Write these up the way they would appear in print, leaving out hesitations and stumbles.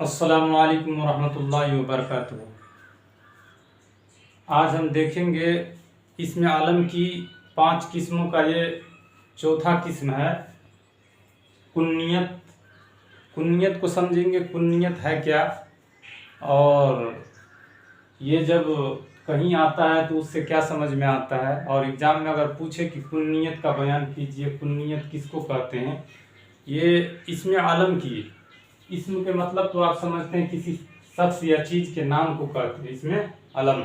अस्सलामु अलैकुम वरहमतुल्लाहि वबरकातुहू। आज हम देखेंगे इसमें आलम की 5 किस्मों का ये चौथा किस्म है कुन्नियत। कुन्नियत को समझेंगे, कुन्नियत है क्या, और ये जब कहीं आता है तो उससे क्या समझ में आता है। और एग्ज़ाम में अगर पूछे कि कुन्नियत का बयान कीजिए, कुन्नियत किसको कहते हैं, ये इसमें आलम की, इसम के मतलब तो आप समझते हैं किसी शख्स या चीज़ के नाम को कहते हैं। इसमें अलम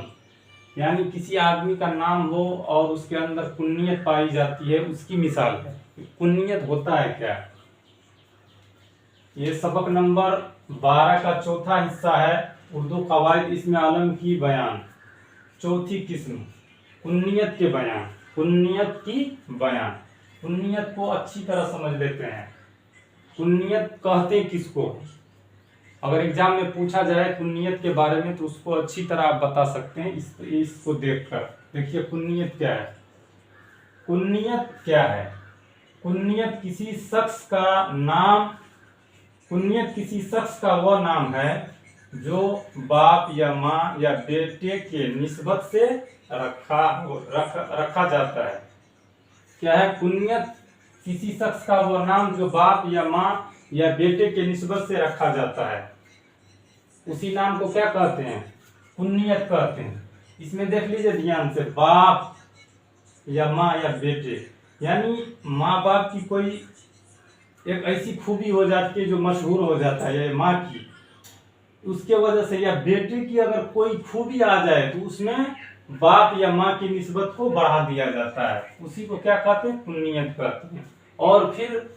यानी किसी आदमी का नाम हो और उसके अंदर कुन्नियत पाई जाती है, उसकी मिसाल है। कुन्नियत होता है क्या, ये सबक नंबर 12 का चौथा हिस्सा है, उर्दू कवायद इसमें आलम की बयान। चौथी किस्म कुन्नियत के बयान, कुन्नियत की बयान। कुन्नियत को अच्छी तरह समझ लेते हैं। कुन्नियत कहते किसको, अगर एग्जाम में पूछा जाए कुन्नियत के बारे में तो उसको अच्छी तरह आप बता सकते हैं इसको देखकर। देखिए कुन्नियत क्या है। कुन्नियत क्या है? कुन्नियत किसी शख्स का नाम, कुन्नियत किसी शख्स का वह नाम है जो बाप या माँ या बेटे के निस्बत से रखा जाता है। क्या है कुन्नियत? किसी शख्स का वह नाम जो बाप या माँ या बेटे के निस्बत से रखा जाता है, उसी नाम को क्या कहते हैं? कुन्नियत कहते हैं। इसमें देख लीजिए ध्यान से, बाप या माँ या बेटे, यानी माँ बाप की कोई एक ऐसी खूबी हो जाती है जो मशहूर हो जाता है, या माँ की, उसके वजह से, या बेटे की अगर कोई खूबी आ जाए तो उसमें बाप या माँ की निस्बत को बढ़ा दिया जाता है, उसी को क्या कहते हैं? कुन्नियत कहते हैं। और फिर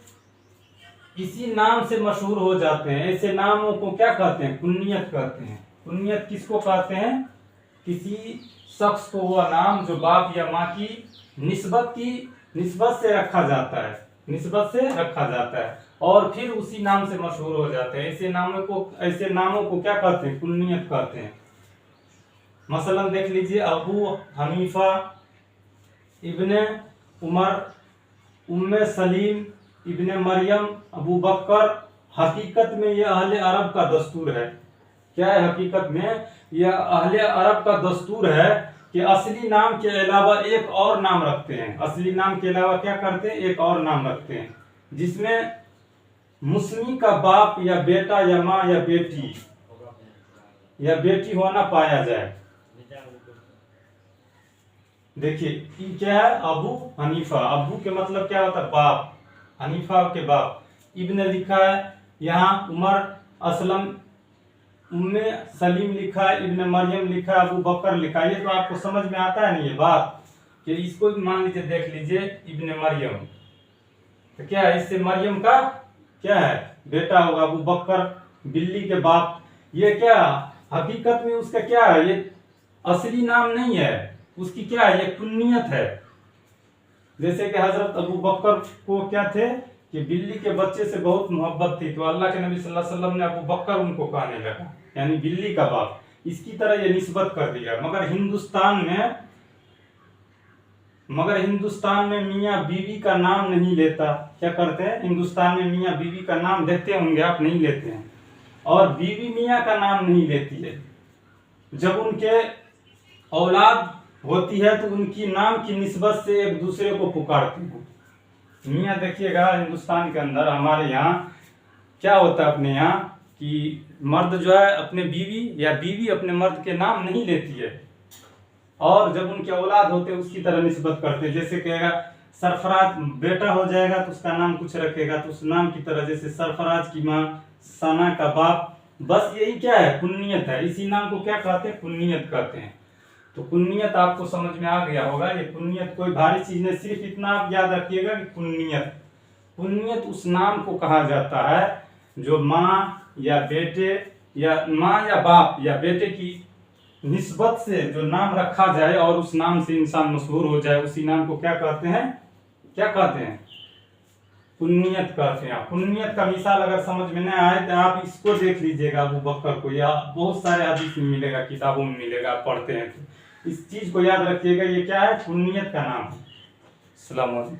इसी नाम से मशहूर हो जाते हैं, ऐसे नामों को क्या कहते हैं? कुन्नियत कहते हैं। कुन्नियत किसको कहते हैं? किसी शख्स को वह नाम जो बाप या माँ की निस्बत से रखा जाता है, निस्बत से रखा जाता है और फिर उसी नाम से मशहूर हो जाते हैं। ऐसे नामों को क्या कहते हैं? कुन्नियत कहते हैं। मसलन देख लीजिए, अबू हनीफा, इब्ने उमर, उम्मे सलीम, इब्ने मरियम, अबू बकर। हकीकत में यह अहले अरब का दस्तूर है। क्या है हकीकत में? यह अहले अरब का दस्तूर है कि असली नाम के अलावा एक और नाम रखते हैं। असली नाम के अलावा क्या करते हैं? एक और नाम रखते हैं, जिसमें मुस्लिम का बाप या बेटा या माँ या बेटी होना पाया जाए। देखिए क्या है? अबू हनीफा, अबू के मतलब क्या होता है? बाप, हनीफा के बाप। इब्ने लिखा है यहाँ, उमर, असलम, उम्मे सलीम लिखा है, इब्ने मरियम लिखा है, अबू बकर लिखा है। ये तो आपको समझ में आता है नहीं ये बात कि इसको मान लीजिए, देख लीजिए इब्ने मरियम, तो क्या है? इससे मरियम का क्या है? बेटा होगा। अबू बकर बिल्ली के बाप। ये क्या हकीकत में उसका क्या है? ये असली नाम नहीं है, उसकी क्या है? ये कुन्नियत है। जैसे कि हजरत अबू बकर को क्या थे कि बिल्ली के बच्चे से बहुत मोहब्बत थी, तो अल्लाह के नबी सल्लल्लाहु अलैहि वसल्लम ने अबू बकर उनको कहने लगा, यानी बिल्ली का बाप। इसकी तरह ये निस्बत कर दिया। मगर हिंदुस्तान में मियाँ बीवी का नाम नहीं लेता। क्या करते हैं? हिंदुस्तान में मियाँ बीवी का नाम देखते होंगे आप, नहीं लेते हैं, और बीवी मियाँ का नाम नहीं लेती है। जब उनके औलाद होती है तो उनकी नाम की निस्बत से एक दूसरे को पुकारते हैं। मियाँ देखिएगा, हिंदुस्तान के अंदर हमारे यहाँ क्या होता है, अपने यहाँ कि मर्द जो है अपने बीवी या बीवी अपने मर्द के नाम नहीं लेती है, और जब उनके औलाद होते हैं उसकी तरह निस्बत करते हैं। जैसे कहेगा सरफराज, बेटा हो जाएगा तो उसका नाम कुछ रखेगा, तो उस नाम की तरह, जैसे सरफराज की माँ, सना का बाप। बस यही क्या है? कुन्नियत है। इसी नाम को क्या कहते हैं? कुन्नियत कहते हैं। तो कुन्नियत आपको समझ में आ गया होगा। ये कुन्नियत कोई भारी चीज नहीं, सिर्फ इतना आप याद रखिएगा कि कुन्नियत उस नाम को कहा जाता है जो माँ या बेटे या माँ या बाप या बेटे की निस्बत से जो नाम रखा जाए और उस नाम से इंसान मशहूर हो जाए, उसी नाम को क्या कहते हैं? क्या कहते हैं? कुन्नियत कहते हैं। कुन्नियत का मिसाल अगर समझ में नहीं आए तो आप इसको देख लीजिएगा, अबू बकर को, या बहुत सारे हदीस में मिलेगा, किताबों में मिलेगा, आप पढ़ते हैं तो इस चीज को याद रखिएगा। ये क्या है? कुन्नियत का नाम है। अस्सलाम वालेकुम।